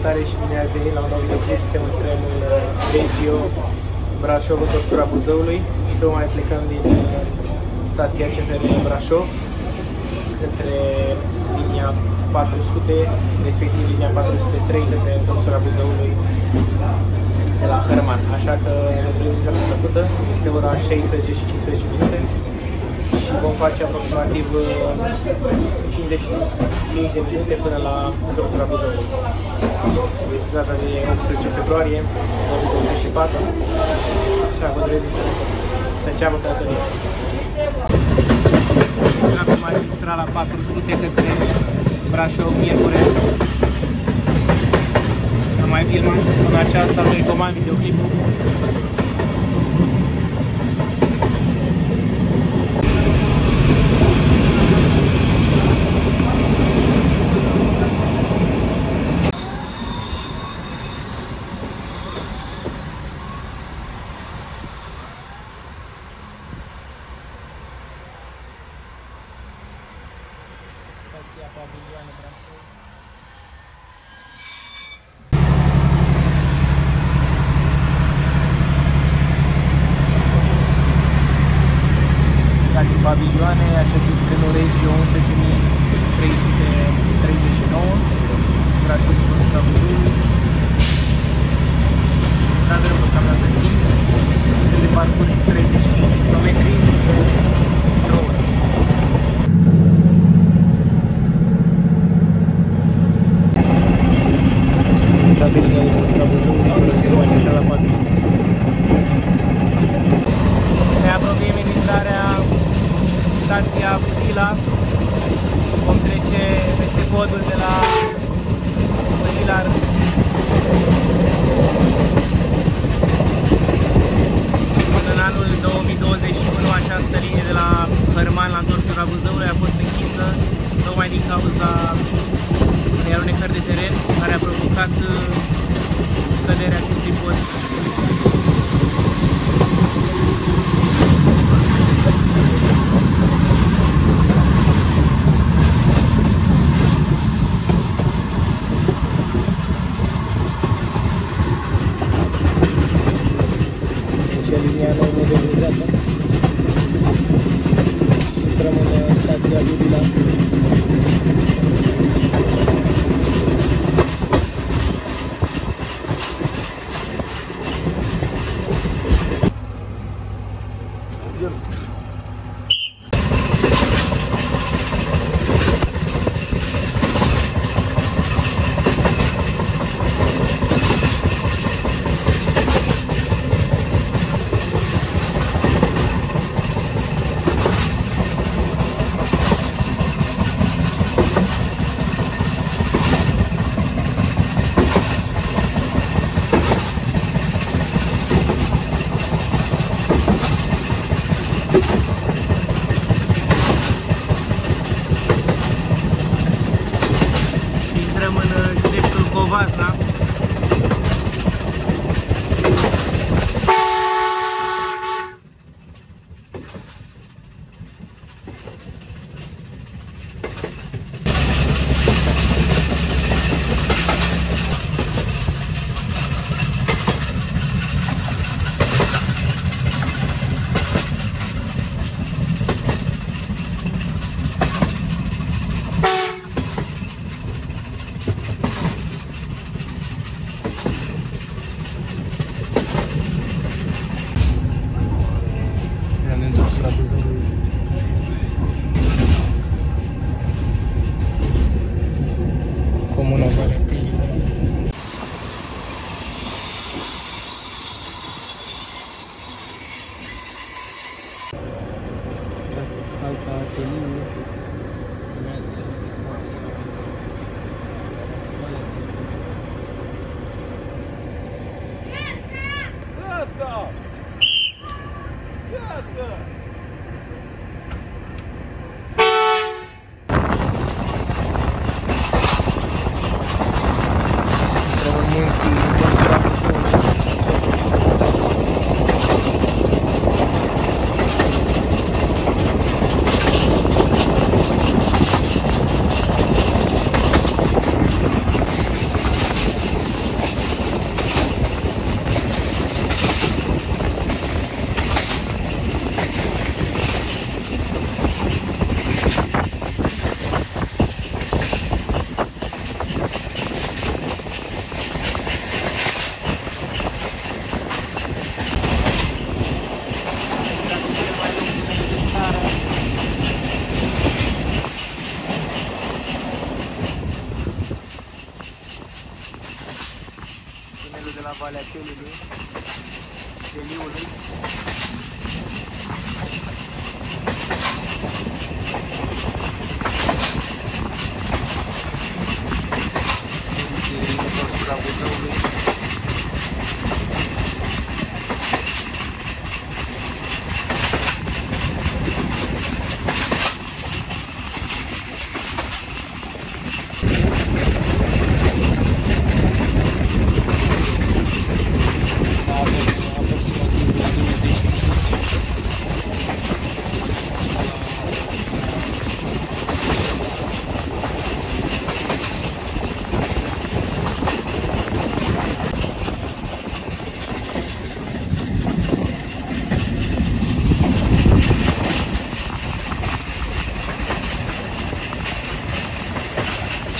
Salutare și bine ați venit la un nou videoclip. Suntem în trenul Regio Brașov, în dorsura Buzăului și tocmai plecăm din stația CFR Brașov către linia 400, respectiv linia 403 către dorsura Buzăului de la Hărman. Așa că vă doresc viziunea plăcută. Este ora 16 și 15 minute și vom face aproximativ 55 de minute până la dorsura Buzăului. Este data de 18 februarie 2024 și vă doresc să înceapă călătoria. Acum magistrala 400 către Brașov, Miercurea. Am mai filmat zona aceasta, vă recomand videoclipul. Stația Pavilioane Brașov. Din Pavilioane, acesta este trenul Regio 11339, Brașov, dorsura Buzăului. Într-adevăr, deocamdată timp de parcurs 35 de km într-o oră. Intrarea de dorsura Buzăului, folosind magistrala 400. Ne apropiem în intrarea stația Budila. Vom trece peste podul de la Budilar. Până în anul 2021 această linie de la Hărman la dorsura Buzăului a fost închisă tocmai din cauza unei alunecări de teren care a provocat scăderea acestui pod. Linia nouă modernizată și intrăm în stația Budila. Covasna. Comuna Valea Câinilor. Alta Ateliu. Gata! Gata! tunelul de la Valea Teliului, Teliului. Întorsura Buzăului.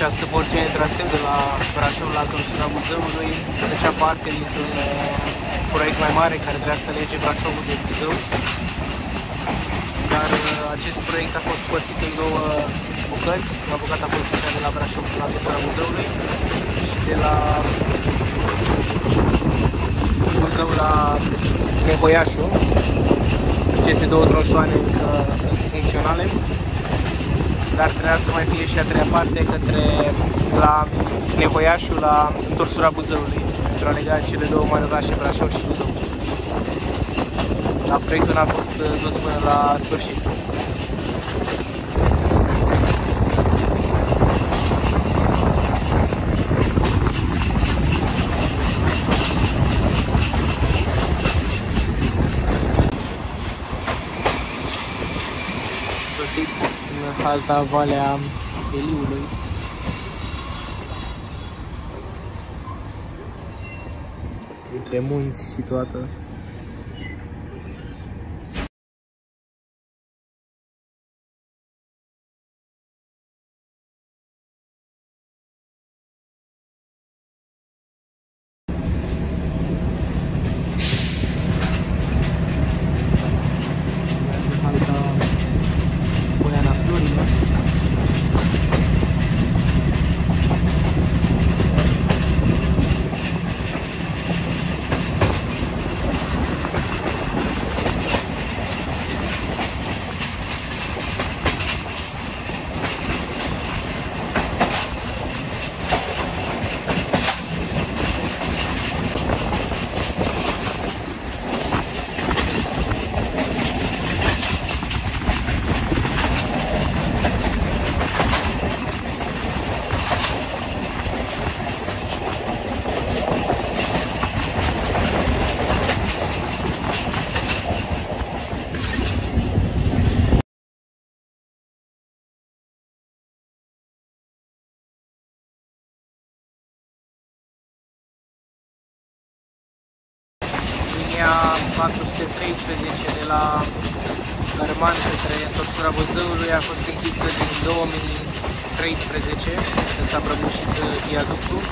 Această porțiune de traseu de la Brașov la întorsura Buzăului făcea parte dintr-un proiect mai mare care trebuia să lege Brașovul de Buzău. Dar acest proiect a fost părțit în două bucăți. Prima bucată a fost de la Brașov la întorsura Buzăului și de la Buzău la Nevoiașu. Aceste două tronsoane încă sunt funcționale. Dar trebuia să mai fie și a treia parte către la Nevoiașu, la întorsura Buzăului, pentru a lega cele două mari orașe, Brașov și Buzău. Dar proiectul n-a fost dus până la sfârșit. Sosit în halta Valea Teliului. Între munți situată. Linia 413 de la Cărman către întorsura Buzăului a fost închisă din 2013, când s-a prăbușit viaductul,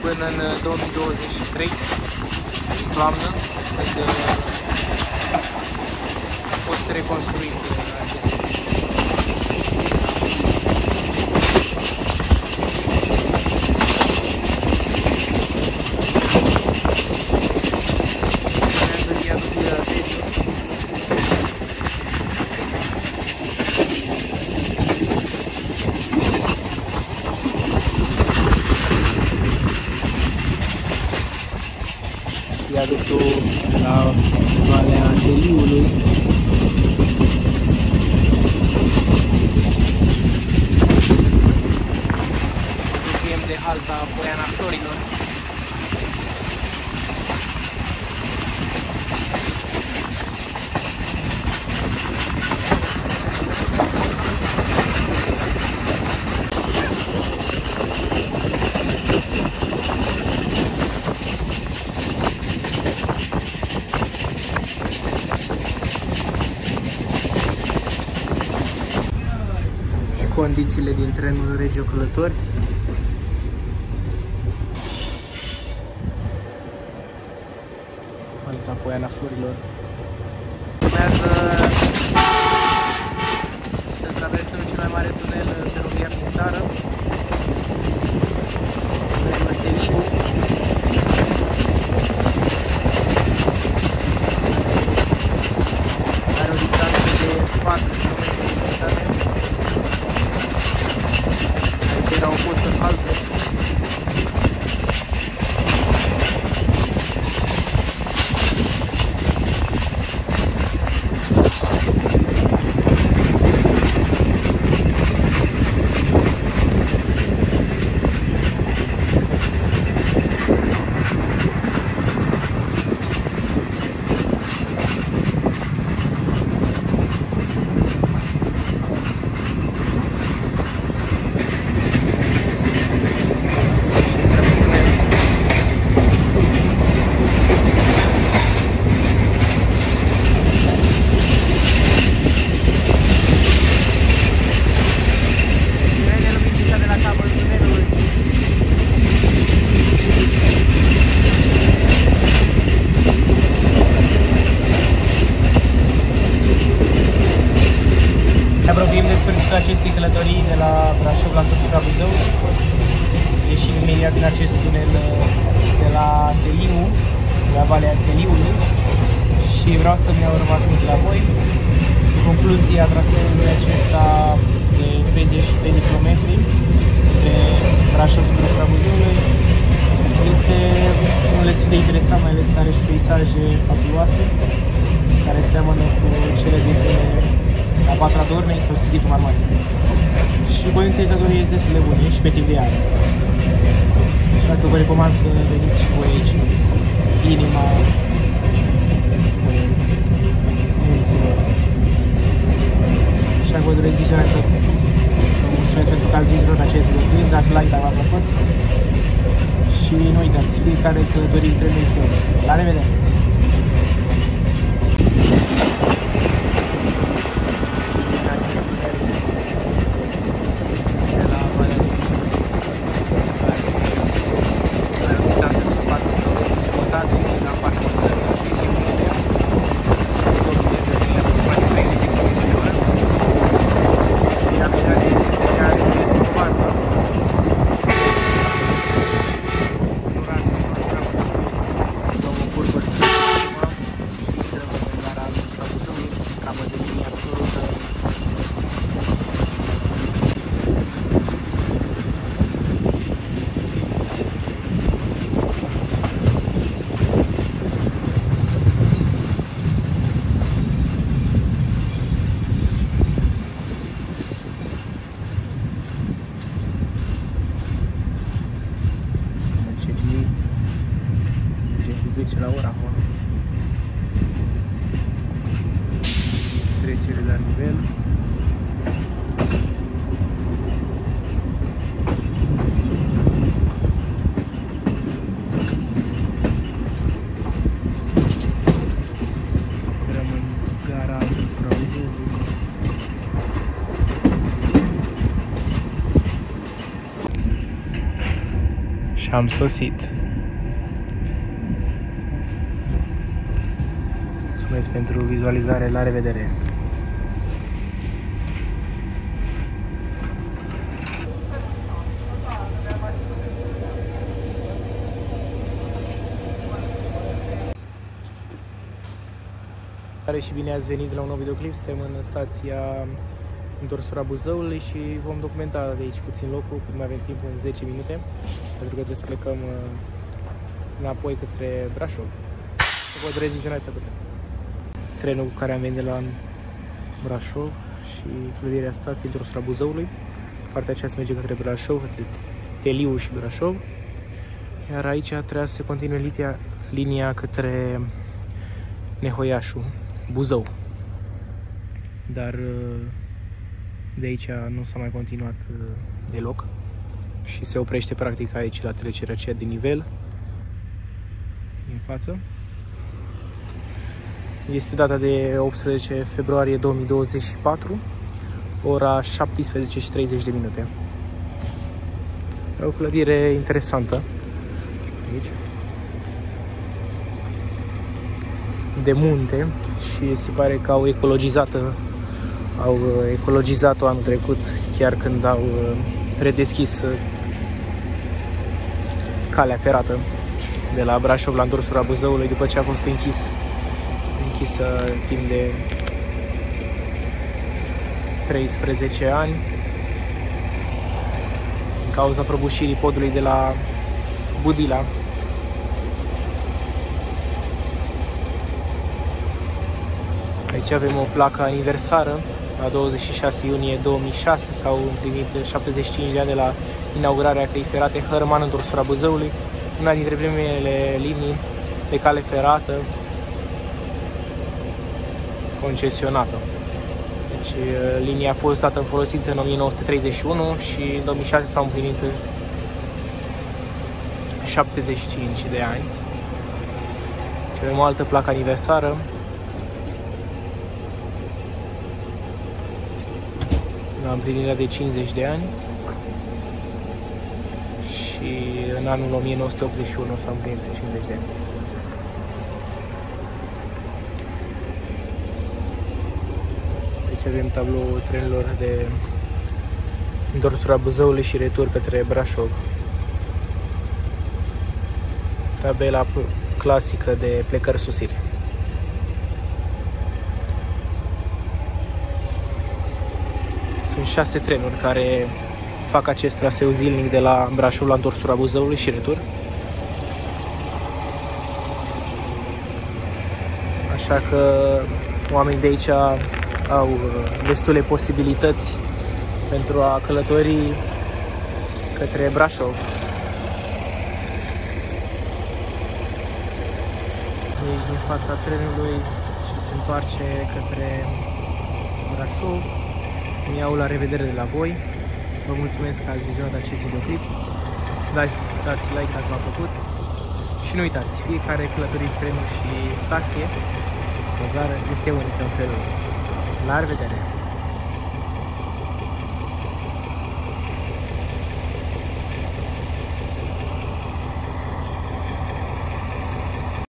până în 2023, în toamnă, când a fost reconstruit acest. Viaductul la Valea Teliului. Apropiem de halta Poiana Florilor. Condițiile din trenul Regio Călători. Halta Poiana Florilor. Urmează să traversăm cel mai mare tunel feroviar din țară, tunelul Teliu. de la Teliu, de la Valea Teliului, și vreau să-mi iau rămas mult la voi. Concluzia traseului acesta de 33 de km între Brașov și Drosura Buzăului este unul destul de interesant, mai ales că are și peisaje fabuloase care seamănă cu cele de pe la Batra Dornei sau Sighitul Marmației. Și condițiile de călătorie este destul de bune și pe tip de iarnă. Așa că vă recomand să veniți și voi aici, inima munților. Așa că vă doresc vizionare plăcută. Vă mulțumesc pentru că ați vizitat acest videoclip, dați like dacă v-a plăcut. Și nu uitați, fiecare călătorie dintre noi este unică. La revedere! La ora acum. Trecere la nivel. Intrăm în gara Drosura Buzăului. Și am sosit. Mulțumesc pentru vizualizare, la revedere! Și bine ați venit la un nou videoclip. Suntem în stația Drosura Buzăului și vom documenta de aici puțin locul, cât mai avem timp, în 10 minute, pentru că trebuie să plecăm înapoi către Brașov. Vă doresc vizionare plăcută. Trenul cu care am venit de la Brașov și clădirea stației Drosura Buzăului. Partea aceasta merge către Brașov, către Teliu și Brașov. Iar aici trebuia să se continue linia către Nehoiașu, Buzău. Dar de aici nu s-a mai continuat deloc și se oprește practic aici la trecerea aceea de nivel din față. Este data de 18 februarie 2024, ora 17:30. E o clădire interesantă aici, de munte, și se pare că au ecologizat-o anul trecut, chiar când au redeschis calea ferată de la Brașov la Drosura Buzăului, după ce a fost închisă timp de 13 ani din cauza prăbușirii podului de la Budila. Aici avem o placă aniversară. La 26 iunie 2006 s-au împlinit 75 de ani de la inaugurarea căii ferate Hărăman în Drosura Buzăului, una dintre primele linii de cale ferată concesionată. Deci linia a fost dată în folosință în 1931 și în 2006 s-au împlinit 75 de ani. Și avem o altă placă aniversară. La împlinirea de 50 de ani. Și în anul 1981 s-au împlinit 50 de ani. Aici avem tabloul trenurilor de Drosura Buzăului și retur către Brașov. tabela clasică de plecări-sosiri. Sunt 6 trenuri care fac acest traseu zilnic de la Brașov la întorsura Buzăului și retur. Așa că oamenii de aici au destule posibilități pentru a călători către Brașov. Aici din fața trenului și se întoarce către Brașov. Îmi iau la revedere de la voi. Vă mulțumesc că ați vizionat acest videoclip. Dați like dacă v-a plăcut. Și nu uitați, fiecare călătorie, trenul și stație, este unică în felul. La revedere!